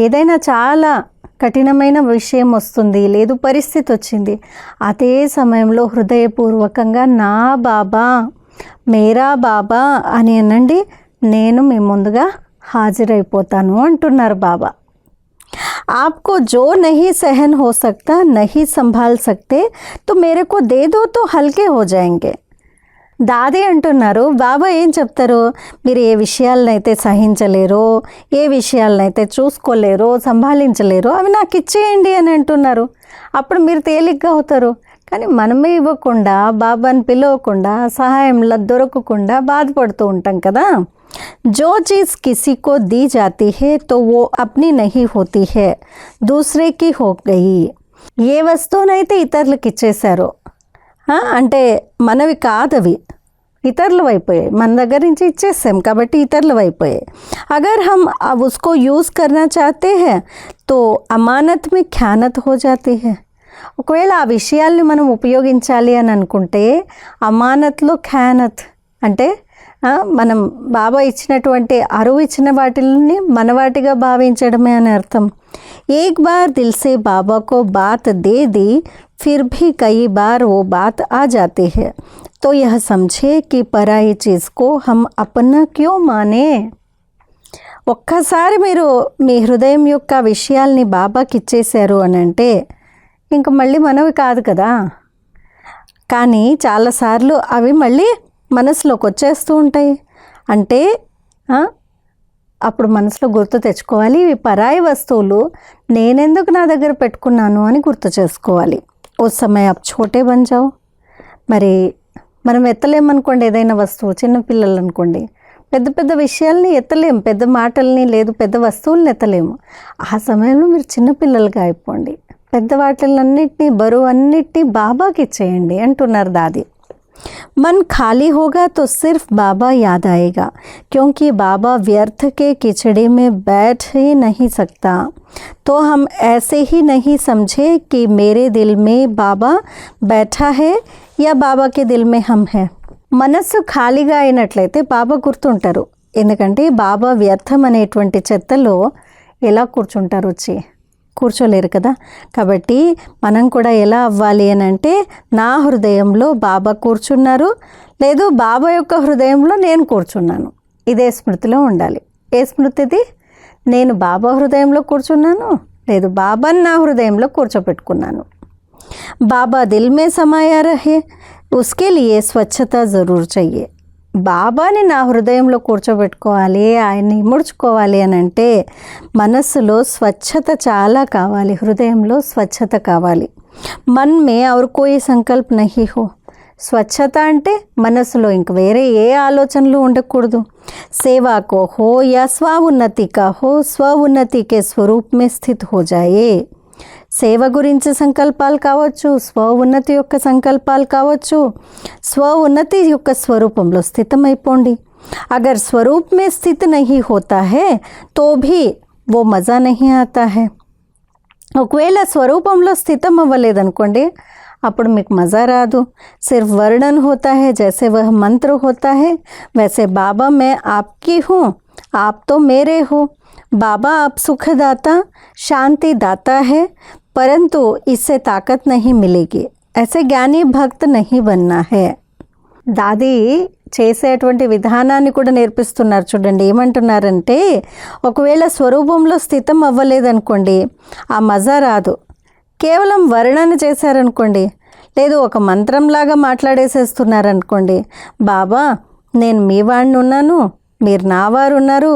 ఏదైనా చాలా కఠినమైన విషయం వస్తుంది, లేదు పరిస్థితి వచ్చింది, అదే సమయంలో హృదయపూర్వకంగా నా బాబా, మేరా బాబా అని అనండి, నేను మీ ముందుగా హాజరైపోతాను అంటున్నారు బాబా. आपको जो नहीं सहन हो सकता, नहीं संभाल सकते तो मेरे को दे दो तो हल्के हो जाएंगे. దాది అంటున్నారు, బాబా ఏం చెప్తారు? మీరు ఏ విషయాలనైతే సహించలేరో, ఏ విషయాలనైతే చూసుకోలేరో, సంభాళించలేరో అవి నాకు ఇచ్చేయండి అని అంటున్నారు. అప్పుడు మీరు తేలిగ్గా అవుతారు. కానీ మనమే ఇవ్వకుండా, బాబాని పిలవకుండా, సహాయం దొరకకుండా బాధపడుతూ ఉంటాం కదా. जो चीज़ किसी को दी जाती है तो वो अपनी नहीं होती है, दूसरे की हो गई. ఏ వస్తువునైతే ఇతరులకు ఇచ్చేశారో అంటే మనవి కాదవి, ఇతరులు అయిపోయాయి, మన దగ్గర నుంచి ఇచ్చేసాం కాబట్టి ఇతరులు అయిపోయాయి. अगर हम अब उसको यूज़ करना चाहते हैं तो अमानत में ख्यानत हो जाती है. ఒకవేళ ఆ విషయాల్ని మనం ఉపయోగించాలి అని అనుకుంటే అమానత్లో ఖ్యానత్ అంటే మనం బాబా ఇచ్చినటువంటి అరువు ఇచ్చిన వాటిని మన వాటిగా భావించడమే అని అర్థం. एक बार दिल से बाबा को बात दे दी फिर भी कई बार वो बात आ जाती है तो यह समझे कि पराई चीज़ को हम अपना क्यों माने. ఒక్కసారి మీరు మీ హృదయం యొక్క విషయాల్ని బాబాకి ఇచ్చేశారు అని అంటే ఇంక మళ్ళీ మనవి కాదు కదా. కానీ చాలాసార్లు అవి మళ్ళీ మనసులోకి వచ్చేస్తూ ఉంటాయి. అంటే అప్పుడు మనసులో గుర్తు తెచ్చుకోవాలి, ఇవి పరాయి వస్తువులు, నేనెందుకు నా దగ్గర పెట్టుకున్నాను అని గుర్తు చేసుకోవాలి. ఓ సమయం అప్ చోటే బన్ జాओ. మరి మనం ఎత్తలేమనుకోండి ఏదైనా వస్తువు, చిన్నపిల్లలు అనుకోండి, పెద్ద పెద్ద విషయాల్ని ఎత్తలేము, పెద్ద మాటల్ని లేదు పెద్ద వస్తువుల్ని ఎత్తలేము. ఆ సమయంలో మీరు చిన్నపిల్లలుగా అయిపోండి, పెద్ద వాటిలన్నిటినీ బరువు అన్నిటినీ బాబాకి ఇచ్చేయండి అంటున్నారు దాది. मन खाली होगा तो सिर्फ बाबा याद आएगा क्योंकि बाबा व्यर्थ के किचड़े में बैठ ही नहीं सकता. तो हम ऐसे ही नहीं समझे कि मेरे दिल में बाबा बैठा है या बाबा के दिल में हम हैं. మనస్సు ఖాళీగా అయినట్లయితే బాబా గుర్తుంటారు. ఎందుకంటే బాబా వ్యర్థం అనేటువంటి చెత్తలో ఎలా కూర్చుంటారు, వచ్చి కూర్చోలేరు కదా. కాబట్టి మనం కూడా ఎలా అవ్వాలి అని అంటే నా హృదయంలో బాబా కూర్చున్నారు, లేదు బాబా యొక్క హృదయంలో నేను కూర్చున్నాను, ఇదే స్మృతిలో ఉండాలి. ఏ స్మృతిది? నేను బాబా హృదయంలో కూర్చున్నాను, లేదు బాబాని నా హృదయంలో కూర్చోపెట్టుకున్నాను. బాబా దిల్ మే సమాయా రహే ఉస్కే లియే స్వచ్ఛత జరూర్ చెయ్యే. బాబాని నా హృదయంలో కూర్చోబెట్టుకోవాలి, ఆయన్ని ముడుచుకోవాలి అని అంటే మనస్సులో స్వచ్ఛత చాలా కావాలి, హృదయంలో స్వచ్ఛత కావాలి. మన్ మే ఔర్ కోయి సంకల్ప్ నహీ హో. స్వచ్ఛత అంటే మనస్సులో ఇంక వేరే ఏ ఆలోచనలు ఉండకూడదు. సేవాకో హో యా స్వ ఉన్నతి కా హో స్వ ఉన్నతి కే స్వరూప్ మే స్థిత్ హో జాయే. సేవ గురించి సంకల్పాలు కావచ్చు, స్వ ఉన్నతి యొక్క సంకల్పాలు కావచ్చు, స్వ ఉన్నతి యొక్క స్వరూపంలో స్థితమైపోండి. అగర్ స్వరూప్ మే స్థిత్ నహీ హోతా హై తో భీ वो మజా నహీ ఆతా హై. ఒకవేళ స్వరూపంలో స్థితం అవ్వలేదనుకోండి, అప్పుడు మీకు మజా రాదు. సిర్ఫ్ వర్ణన్ హోతా హై, జైసే వహ మంత్ర హోతా హై वैसे बाबा मैं आपकी हूँ, आप तो मेरे हो. बाबा आप सुखदाता शांति दाता है परंतु इससे ताकत नहीं मिलेगी. ऐसे ज्ञानी भक्त नहीं बनना है. దాది చేసేటువంటి విధానాన్ని కూడా నేర్పిస్తున్నారు చూడండి. ఏమంటున్నారంటే ఒకవేళ స్వరూపంలో స్థితం అవ్వలేదనుకోండి, ఆ మజా రాదు. కేవలం వర్ణన చేశారనుకోండి, లేదు ఒక మంత్రంలాగా మాట్లాడేసేస్తున్నారనుకోండి, బాబా నేను మీ వాడిని ఉన్నాను, మీరు నా వారు ఉన్నారు,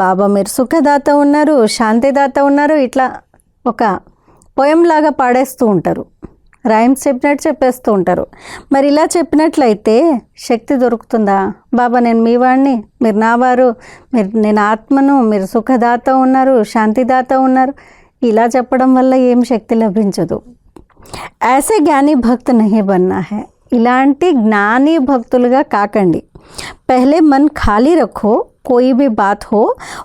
బాబా మీరు సుఖదాత ఉన్నారు, శాంతిదాత ఉన్నారు, ఇట్లా ఒక పోయంలాగా పాడేస్తూ ఉంటారు, రైమ్స్ చెప్పినట్టు చెప్పేస్తూ ఉంటారు. మరి ఇలా చెప్పినట్లయితే శక్తి దొరుకుతుందా? బాబా నేను మీ వాడిని, మీరు నా వారు, నేను ఆత్మను, మీరు సుఖదాత ఉన్నారు, శాంతిదాత ఉన్నారు, ఇలా చెప్పడం వల్ల ఏం శక్తి లభించదు. ऐसे ज्ञानी भक्त नहीं बनना है, ఇలాంటి జ్ఞాని భక్తులుగా కాకండి. पहले मन खाली रखो, कोई भी बात हो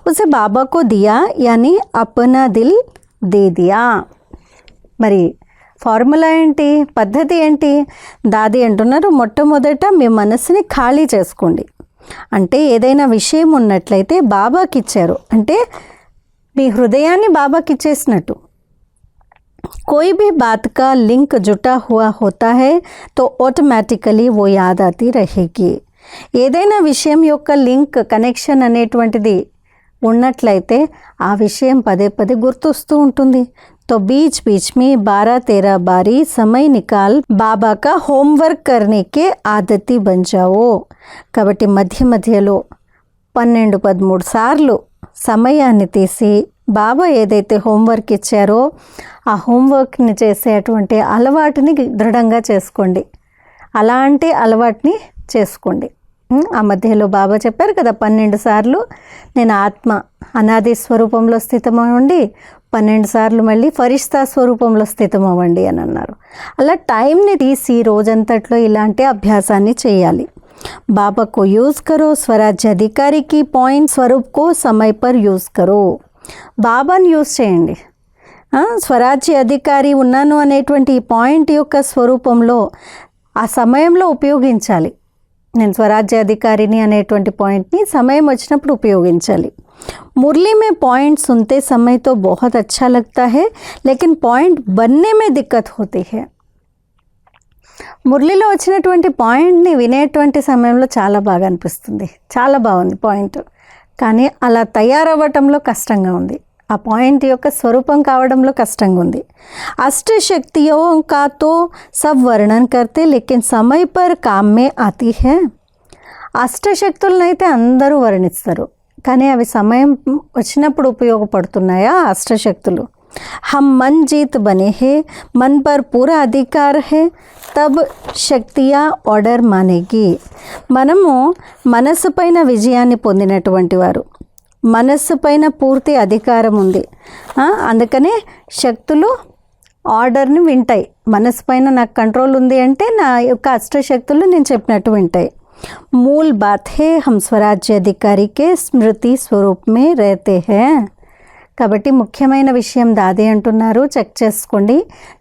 उसे बाबा को दिया यानी अपना दिल दे दिया. మరి ఫార్ములా ఏంటి, పద్ధతి ఏంటి? దాది అంటున్నారు, మొట్టమొదట మీ మనసుని ఖాళీ చేసుకోండి. అంటే ఏదైనా విషయం ఉన్నట్లయితే బాబాకి ఇచ్చారు అంటే మీ హృదయాన్ని బాబాకి ఇచ్చేసినట్టు. कोई भी बात का लिंक जुटा हुआ होता है तो ऑटोमेटिकली वो याद आती रहेगी. ఏదైనా విషయం యొక్క లింక్ కనెక్షన్ అనేటువంటిది ఉన్నట్లయితే ఆ విషయం పదే పదే గుర్తొస్తూ ఉంటుంది. तो बीच बीच में 12-13 बारी समय निकाल बाबा का होमवर्क करने के आदती बन जाओ. కాబట్టి మధ్య మధ్యలో 12-13 సార్లు సమయాన్ని తీసి బాబా ఏదైతే హోంవర్క్ ఇచ్చారో ఆ హోంవర్క్ని చేసేటువంటి అలవాటుని దృఢంగా చేసుకోండి. అలాంటి అలవాటుని చేసుకోండి. ఆ మధ్యలో బాబా చెప్పారు కదా 12 సార్లు నేను ఆత్మ అనాది స్వరూపంలో స్థితమవ్వండి, 12 సార్లు మళ్ళీ ఫరిష్తా స్వరూపంలో స్థితమవ్వండి అని అన్నారు. అలా టైంని తీసి రోజంతట్లో ఇలాంటి అభ్యాసాన్ని చేయాలి. బాబా को यूज़ करो, స్వరాజ్య అధికారికి పాయింట్ స్వరూప్ को समय पर यूज़ करो. బాబాని యూజ్ చేయండి. స్వరాజ్య అధికారి ఉన్నాను అనేటువంటి ఈ పాయింట్ యొక్క స్వరూపంలో ఆ సమయంలో ఉపయోగించాలి. నేను స్వరాజ్య అధికారిని అనేటువంటి పాయింట్ని సమయం వచ్చినప్పుడు ఉపయోగించాలి. मुरली में पॉइंट सुनते समय तो बहुत अच्छा लगता है लेकिन पॉइंट बनने में दिक्कत होती है. మురళిలో వచ్చినటువంటి పాయింట్ని వినేటువంటి సమయంలో చాలా బాగా అనిపిస్తుంది, చాలా బాగుంది పాయింట్, కానీ అలా తయారవ్వటంలో కష్టంగా ఉంది. ఆ పాయింట్ యొక్క స్వరూపం కావడంలో కష్టంగా ఉంది. అష్టశక్తిयों का तो सब वर्णन करते लेकिन समय पर काम में आती है. అష్టశక్తులనైతే అందరూ వర్ణిస్తారు, కానీ అవి సమయం వచ్చినప్పుడు ఉపయోగపడుతున్నాయా అష్టశక్తులు? हम मन जीत बने हैं, मन पर पूरा अधिकार है, तब శక్తియా ఆర్డర్ మానేగి. మనము మనసు పైన విజయాన్ని పొందినటువంటి వారు, మనస్సు పైన పూర్తి అధికారం ఉంది, అందుకనే శక్తులు ఆర్డర్ని వింటాయి. మనసు పైన నాకు కంట్రోల్ ఉంది అంటే నా యొక్క అష్టశక్తులు నేను చెప్పినట్టు వింటాయి. मूल बात है हम स्वराज्य अधिकारी के स्मृति स्वरूप में रहते हैं. కాబట్టి ముఖ్యమైన విషయం దాది అంటున్నారు, చెక్ చేసుకోండి,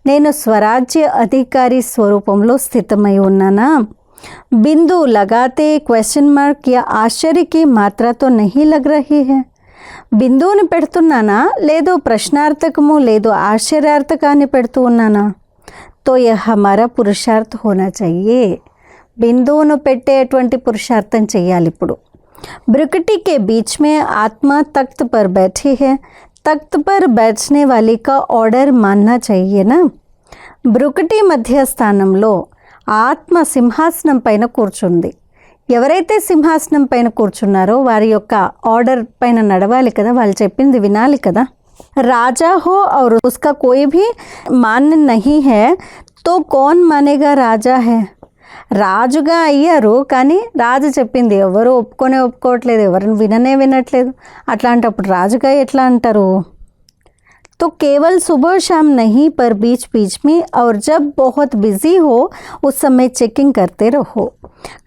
నేను స్వరాజ్య అధికారి స్వరూపంలో స్థితమై ఉన్నానా? బిందు लगाते క్వశ్చన్ మార్క్ యా ఆశ్చర్య की मात्रा तो नहीं लग रही है. బిందువుని పెడుతున్నానా, లేదు ప్రశ్నార్థకము లేదు ఆశ్చర్యార్థకాన్ని పెడుతూ ఉన్నానా? तो यह हमारा पुरुषार्थ होना चाहिए. బిందువును పెట్టేటువంటి పురుషార్థం చేయాలి. ఇప్పుడు ब्रुकटी के बीच में आत्मा तख्त पर बैठी है, तख्त पर बैठने वाली का ऑर्डर मानना चाहिए ना. బ్రుకటి మధ్య స్థానంలో ఆత్మ సింహాసనం పైన కూర్చుంది. ఎవరైతే సింహాసనం పైన కూర్చున్నారో వారి యొక్క ఆర్డర్ పైన నడవాలి కదా, వాళ్ళు చెప్పింది వినాలి కదా. రాజా హో और उसका कोई भी मान नहीं है तो कौन मानेगा राजा है. రాజుగా అయ్యారు కానీ రాజు చెప్పింది ఎవరు ఒప్పుకోవట్లేదు, ఎవరిని వినట్లేదు. అట్లాంటప్పుడు రాజుగా ఎట్లా అంటారు? तो केवल सुबह शाम नहीं पर बीच बीच में और जब बहुत बिजी हो उस समय చెకింగ్ करते रहो.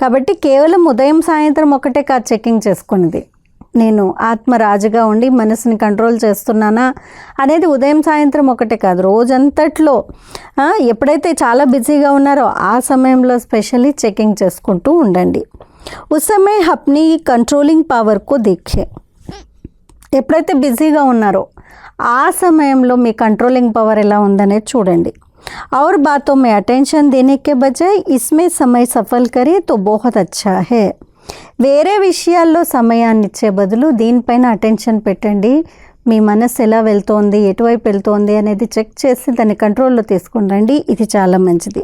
కాబట్టి కేవలం ఉదయం సాయంత్రం ఒకటే కాదు చెకింగ్ చేసుకునేది. నేను ఆత్మరాజుగా ఉండి మనసుని కంట్రోల్ చేస్తున్నానా అనేది ఉదయం సాయంత్రం ఒకటే కాదు, రోజంతట్లో ఎప్పుడైతే చాలా బిజీగా ఉన్నారో ఆ సమయంలో స్పెషల్లీ చెకింగ్ చేసుకుంటూ ఉండండి. ఉస్ సమయ అప్నీ కంట్రోలింగ్ పవర్కు దీక్షే. ఎప్పుడైతే బిజీగా ఉన్నారో ఆ సమయంలో మీ కంట్రోలింగ్ పవర్ ఎలా ఉందనేది చూడండి. और बातों में अटेंशन देने के बजाय इसमें समय सफल करे तो बहुत अच्छा है. వేరే విషయాల్లో సమయాన్ని ఇచ్చే బదులు దీనిపైన అటెన్షన్ పెట్టండి. మీ మనసు ఎలా వెళ్తోంది, ఎటువైపు వెళ్తోంది అనేది చెక్ చేసి దాన్ని కంట్రోల్లో తీసుకుని రండి, ఇది చాలా మంచిది.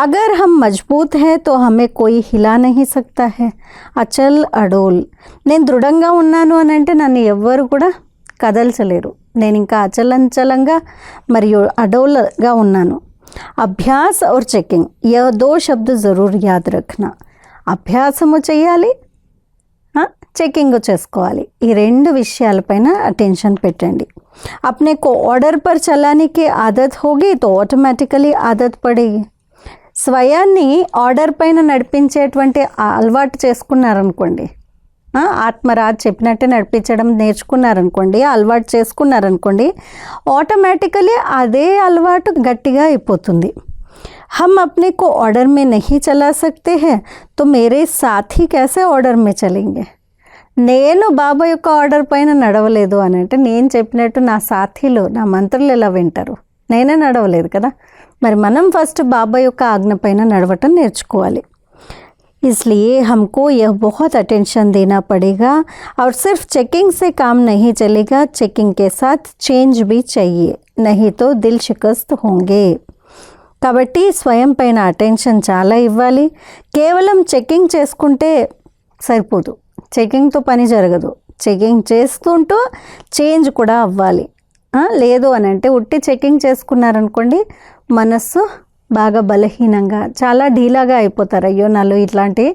అగర్ హమ్ మజ్బూత్ హై తో హమే కోయి హిలా నహీ సక్తా హై, అచల్ అడోల్. నేను దృఢంగా ఉన్నాను అని అంటే నన్ను ఎవ్వరు కూడా కదల్చలేరు. నేను ఇంకా అచలంచలంగా మరియు అడోల్గా ఉన్నాను. అభ్యాస్ और చెకింగ్ यह 2 शब्द ज़रूर याद रखना. అభ్యాసము చేయాలి, చెకింగ్ చేసుకోవాలి. ఈ రెండు విషయాలపైన అటెన్షన్ పెట్టండి. अपने को ऑर्डर पर चलाने की आदत होगी तो ऑटोमेटिकली आदत पड़ेगी. స్వయాన్ని ఆర్డర్ పైన నడిపించేటువంటి అలవాటు చేసుకున్నారనుకోండి, ఆత్మరాజ్ చెప్పినట్టే నడిపించడం నేర్చుకున్నారనుకోండి, అలవాటు చేసుకున్నారనుకోండి, ఆటోమేటికలీ అదే అలవాటు గట్టిగా అయిపోతుంది. हम अपने को ऑर्डर में नहीं चला सकते हैं तो मेरे साथी कैसे ऑर्डर में चलेंगे. నేను బాబా యొక్క ఆర్డర్ పైన నడవలేదు అని అంటే నేను చెప్పినట్టు నా సాథీలు, నా మంత్రులు ఎలా వింటారు? నేనే నడవలేదు కదా. మరి మనం ఫస్ట్ బాబా యొక్క ఆజ్ఞ పైన నడవటం నేర్చుకోవాలి. इसलिए हमको यह बहुत अटेंशन देना पड़ेगा और सिर्फ चेकिंग से काम नहीं चलेगा, चेकिंग के साथ चेंज भी चाहिए, नहीं तो दिल शिकस्त होंगे. కాబట్టి స్వయం పైన అటెన్షన్ చాలా ఇవ్వాలి. కేవలం చెకింగ్ చేసుకుంటే సరిపోదు, చెకింగ్తో పని జరగదు. చెకింగ్ చేస్తుంటూ చేంజ్ కూడా అవ్వాలి. లేదు అని అంటే ఉట్టి చెకింగ్ చేసుకున్నారనుకోండి, మనస్సు బాగా బలహీనంగా చాలా ఢీలాగా అయిపోతారు. అయ్యో నాలో ఇట్లాంటి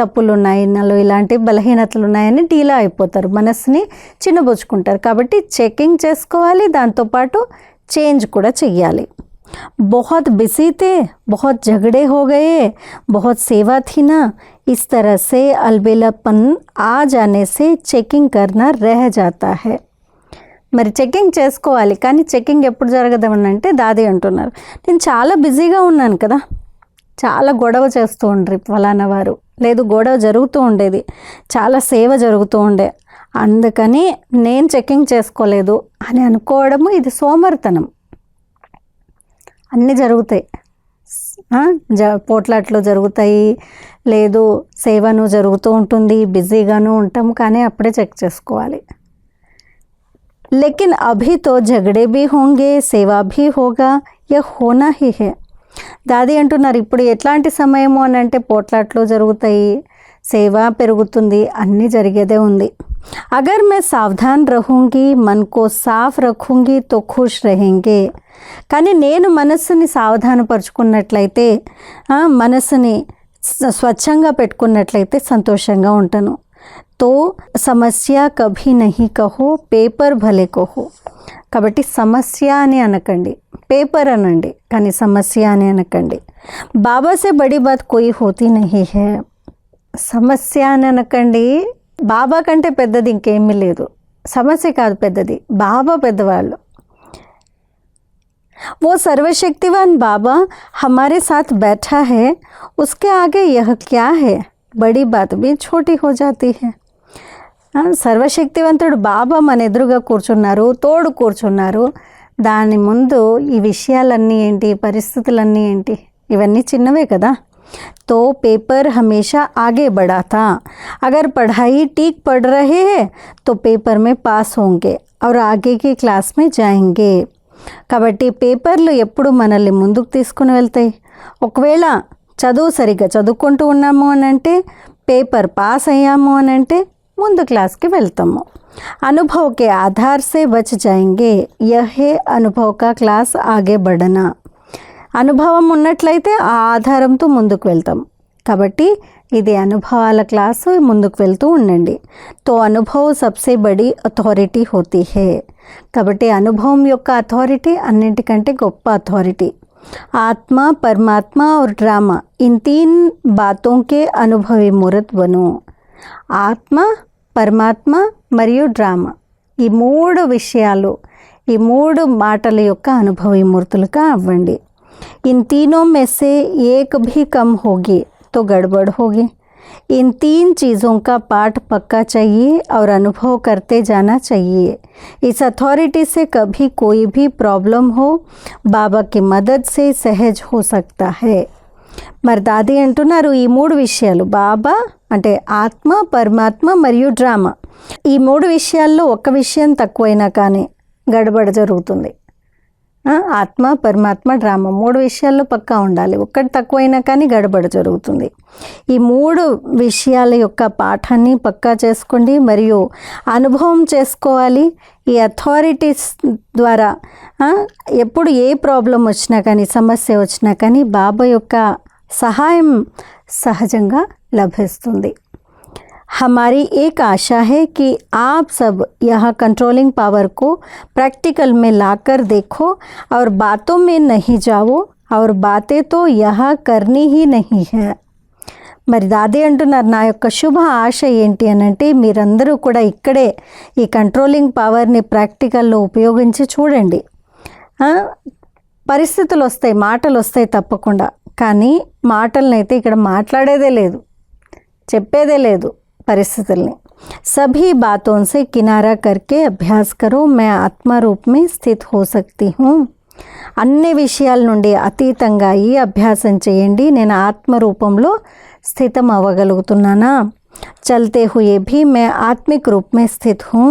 తప్పులు ఉన్నాయి, నాలో ఇలాంటి బలహీనతలు ఉన్నాయని ఢీలా అయిపోతారు, మనస్సుని చిన్నబుచ్చుకుంటారు. కాబట్టి చెకింగ్ చేసుకోవాలి, దాంతోపాటు చేంజ్ కూడా చెయ్యాలి. बहुत बिजी थे, बहुत झगड़े हो गए, बहुत सेवा थी ना, इस तरह से अलबेलापन आ जाने से చెకింగ్ करना रह जाता है. మరి చెకింగ్ చేసుకోవాలి, కానీ చెకింగ్ ఎప్పుడు జరగదని అంటే దాది అంటున్నారు, నేను చాలా బిజీగా ఉన్నాను కదా, చాలా గొడవ చేస్తూ ఉండ్రి ఫలానా వారు, లేదు గొడవ జరుగుతూ ఉండేది, చాలా సేవ జరుగుతూ ఉండే, అందుకని నేను చెకింగ్ చేసుకోలేదు అని అనుకోవడము ఇది సోమరితనం. అన్నీ జరుగుతాయి, పోట్లాట్లు జరుగుతాయి, లేదు సేవను జరుగుతూ ఉంటుంది, బిజీగాను ఉంటాము, కానీ అప్పుడే చెక్ చేసుకోవాలి. लेकिन अभी तो झगड़े भी होंगे, सेवा भी होगा, यह होना ही है. దాది అంటున్నారు, ఇప్పుడు ఎట్లాంటి సమయము అని అంటే పోట్లాట్లు జరుగుతాయి, సేవ పెరుగుతుంది, అన్నీ జరిగేదే ఉంది. अगर मैं सावधान रहूँगी, मन को साफ रखूँगी तो खुश रहेंगे. కానీ నేను మనస్సుని సావధానపరుచుకున్నట్లయితే, మనస్సుని స్వచ్ఛంగా పెట్టుకున్నట్లయితే సంతోషంగా ఉంటాను. తో సమస్య కభీ నహీ కహో, పేపర్ భలే కహో. కాబట్టి సమస్య అని అనకండి, పేపర్ అనండి, కానీ సమస్య అని అనకండి. బాబా సే బడి బాత్ కోయి హోతీ నహీ హై. సమస్య అని అనకండి, బాబా కంటే పెద్దది ఇంకేమీ లేదు. సమస్య కాదు పెద్దది, బాబా పెద్దవాళ్ళు. वो सर्वशक्तिवान बाबा हमारे साथ बैठा है, उसके आगे यह क्या है, बड़ी बात भी छोटी हो जाती है. సర్వశక్తివంతుడు బాబా మన ఎదురుగా కూర్చున్నారు, తోడు కూర్చున్నారు, దాని ముందు ఈ విషయాలన్నీ ఏంటి, పరిస్థితులన్నీ ఏంటి, ఇవన్నీ చిన్నవే కదా. तो पेपर हमेशा आगे बढ़ा था, अगर पढ़ाई ठीक पढ़ रहे हैं तो पेपर में पास होंगे और आगे की क्लास में जाएंगे. కాబట్టి పేపర్లు ఎప్పుడు మనల్ని ముందుకు తీసుకుని వెళ్తాయి. ఒకవేళ చదువు సరిగ్గా చదువుకుంటూ ఉన్నాము అని అంటే, పేపర్ పాస్ అయ్యాము అని అంటే ముందు క్లాస్కి వెళ్తాము. అనుభవ్ కే ఆధార్ సే బచ్ జాయింగే, యహే అనుభవ్ కా క్లాస్ ఆగే బడనా. అనుభవం ఉన్నట్లయితే ఆ ఆధారంతో ముందుకు వెళ్తాం. కాబట్టి ఇది అనుభవాల క్లాసు, ముందుకు వెళ్తూ ఉండండి. తో అనుభవ్ సబ్సే బడి అథారిటీ హోతీ హే. కాబట్టి అనుభవం యొక్క అథారిటీ అన్నింటికంటే గొప్ప అథారిటీ. ఆత్మ, పరమాత్మ और డ్రామా, ఇన్ తీన్ బాతోं के అనుభవి మూరత్ బను. ఆత్మ, పరమాత్మ మరియు డ్రామా, ఈ మూడు విషయాలు, ఈ మూడు మాటల యొక్క అనుభవి మూర్తులుగా అవ్వండి. इन तीनों में से एक भी कम होगी तो गड़बड़ होगी. इन तीन चीज़ों का पाठ पक्का चाहिए और अनुभव करते जाना चाहिए. इस अथॉरिटी से कभी कोई भी प्रॉब्लम हो, बाबा की मदद से सहज हो सकता है. మరి దాది అంటున్నారు, ఈ మూడు విషయాలు, బాబా అంటే ఆత్మ, పరమాత్మ మరియు డ్రామా, ఈ మూడు విషయాల్లో ఒక విషయం తక్కువైనా కానీ గడబడ జరుగుతుంది. ఆత్మ, పరమాత్మ, డ్రామా మూడు విషయాల్లో పక్కా ఉండాలి. ఒక్కటి తక్కువైనా కానీ గడబడ జరుగుతుంది. ఈ మూడు విషయాల యొక్క పాఠాన్ని పక్కా చేసుకోండి మరియు అనుభవం చేసుకోవాలి. ఈ అథారిటీస్ ద్వారా ఎప్పుడు ఏ ప్రాబ్లం వచ్చినా కానీ, సమస్య వచ్చినా కానీ బాబా యొక్క సహాయం సహజంగా లభిస్తుంది. हमारी एक आशा है कि आप सब यह कंट्रोलिंग पावर को प्रैक्टिकल में लाकर देखो और बातों में नहीं जाओ और बातें तो यह करनी ही नहीं है. మరి దాది అంటున్నారు, నా యొక్క శుభ ఆశ ఏంటి అని అంటే మీరందరూ కూడా ఇక్కడే ఈ కంట్రోలింగ్ పవర్ని ప్రాక్టికల్లో ఉపయోగించి చూడండి. పరిస్థితులు వస్తాయి, మాటలు వస్తాయి తప్పకుండా, కానీ మాటలను అయితే ఇక్కడ మాట్లాడేదే లేదు, చెప్పేదే లేదు పరిస్థితుల్ని. सभी बातों से किनारा करके अभ्यास करो, मैं आत्मा रूप में स्थित हो सकती हूँ. అన్ని విషయాల నుండి అతీతంగా ఈ అభ్యాసం చేయండి, నేను ఆత్మరూపంలో స్థితం అవ్వగలుగుతున్నానా. చల్తే హుయే భీ మే ఆత్మిక రూప్ మే స్థిత్ హూ,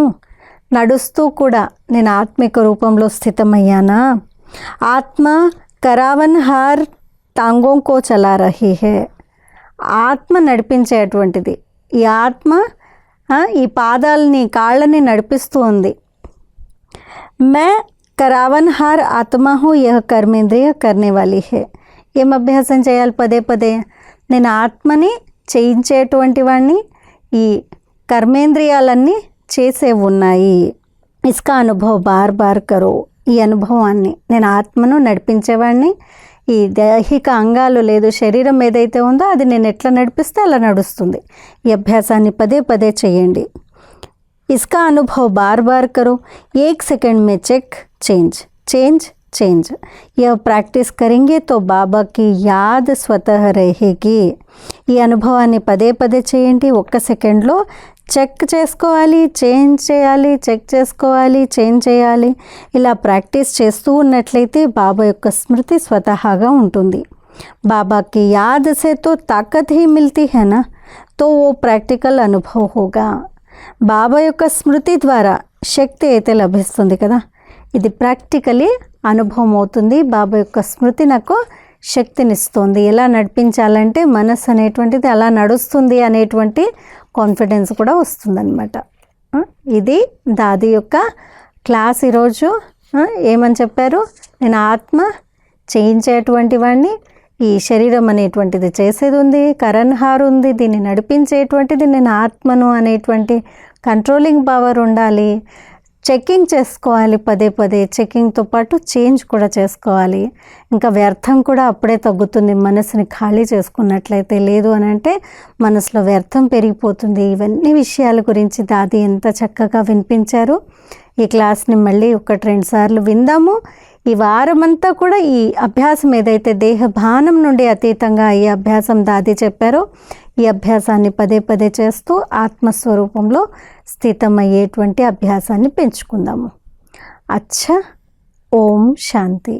నడుస్తూ కూడా నేను ఆత్మిక రూపంలో స్థితమయ్యానా. ఆత్మ కరావన్ హార్ టాంగోं को चला रही है, ఆత్మ నడిపించేటువంటిది. ఈ ఆత్మ ఈ పాదాలని కాళ్ళని నడిపిస్తూ ఉంది. మే కరావన్హార్ ఆత్మ హూ యహ కర్మేంద్రియ కర్నే వాలి హే. ఏం అభ్యాసం చేయాలి పదే పదే, నేను ఆత్మని చేయించేటువంటి వాడిని, ఈ కర్మేంద్రియాలన్నీ చేసే ఉన్నాయి. ఇస్కా అనుభవ్ బార్ బార్ కరో, ఈ అనుభవాన్ని, నేను ఆత్మను నడిపించేవాడిని, ఈ దైహిక అంగాలు లేదు శరీరం ఏదైతే ఉందో అది నేను ఎట్లా నడిపిస్తే అలా నడుస్తుంది. ఈ అభ్యాసాన్ని పదే పదే చేయండి. इसका अनुभव बार बार करो, 1 सेकंड में चेक चेंज चेंज चेंज. यह प्रैक्टिस करेंगे तो बाबा की याद स्वतः रहेगी. ఈ అనుభవాన్ని పదే పదే చేయండి. 1 సెకండ్లో చెక్ చేసుకోవాలి, చేంజ్ చేయాలి, చెక్ చేసుకోవాలి, చేంజ్ చేయాలి. ఇలా ప్రాక్టీస్ చేస్తూ ఉన్నట్లయితే బాబా యొక్క స్మృతి స్వతహాగా ఉంటుంది. బాబాకి యాద్ సే తో తాకత్ హీ మిల్తీ హై నా, తో ఓ ప్రాక్టికల్ అనుభవ్ హోగా. బాబా యొక్క స్మృతి ద్వారా శక్తి అయితే లభిస్తుంది కదా, ఇది ప్రాక్టికలీ అనుభవం అవుతుంది. బాబా యొక్క స్మృతి నాకు శక్తినిస్తుంది. ఎలా నడిపించాలంటే మనస్సు అనేటువంటిది అలా నడుస్తుంది అనేటువంటి కాన్ఫిడెన్స్ కూడా వస్తుందన్నమాట. ఇది దాది యొక్క క్లాస్. ఈరోజు ఏమని చెప్పారు, నేను ఆత్మ చేయించేటువంటి వాడిని, ఈ శరీరం అనేటువంటిది చేసేది ఉంది, కరణ్హార్ ఉంది, దీన్ని నడిపించేటువంటిది నేను ఆత్మను అనేటువంటి కంట్రోలింగ్ పవర్ ఉండాలి. చెక్కింగ్ చేసుకోవాలి పదే పదే, చెక్కింగ్తో పాటు చేంజ్ కూడా చేసుకోవాలి. ఇంకా వ్యర్థం కూడా అప్పుడే తగ్గుతుంది మనసుని ఖాళీ చేసుకున్నట్లయితే. లేదు అని అంటే మనసులో వ్యర్థం పెరిగిపోతుంది. ఇవన్నీ విషయాల గురించి దాది ఎంత చక్కగా వినిపించారు. ఈ క్లాస్ని మళ్ళీ 1-2 సార్లు విందాము. ఈ వారమంతా కూడా ఈ అభ్యాసం ఏదైతే దేహభానం నుండి అతీతంగా ఈ అభ్యాసం దాది చెప్పారో ఈ అభ్యాసాన్ని పదే పదే చేస్తూ ఆత్మస్వరూపంలో స్థితమయ్యేటువంటి అభ్యాసాన్ని పెంచుకుందాము. అచ్చా, ఓం శాంతి.